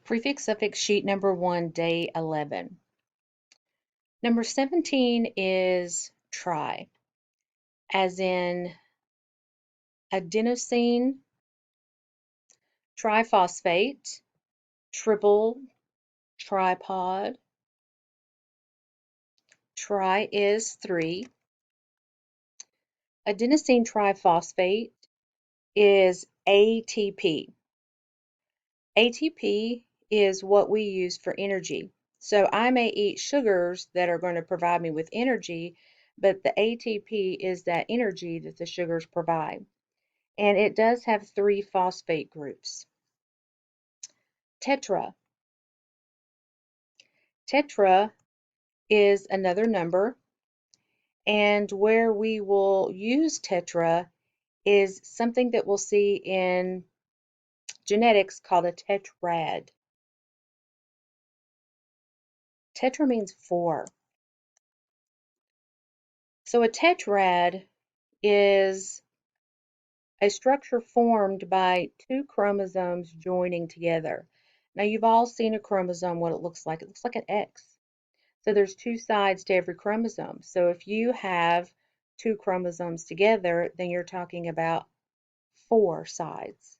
Prefix suffix sheet number 1, day 11. Number 17 is tri, as in adenosine triphosphate, triple, tripod. Tri is 3. Adenosine triphosphate is ATP. ATP is what we use for energy. So I may eat sugars that are going to provide me with energy, but the ATP is that energy that the sugars provide. And it does have 3 phosphate groups. Tetra. Tetra is another number, and where we will use tetra is something that we'll see in genetics called a tetrad. Tetra means 4. So a tetrad is a structure formed by 2 chromosomes joining together. Now you've all seen a chromosome, what it looks like. It looks like an X. So there's 2 sides to every chromosome. So if you have 2 chromosomes together, then you're talking about 4 sides.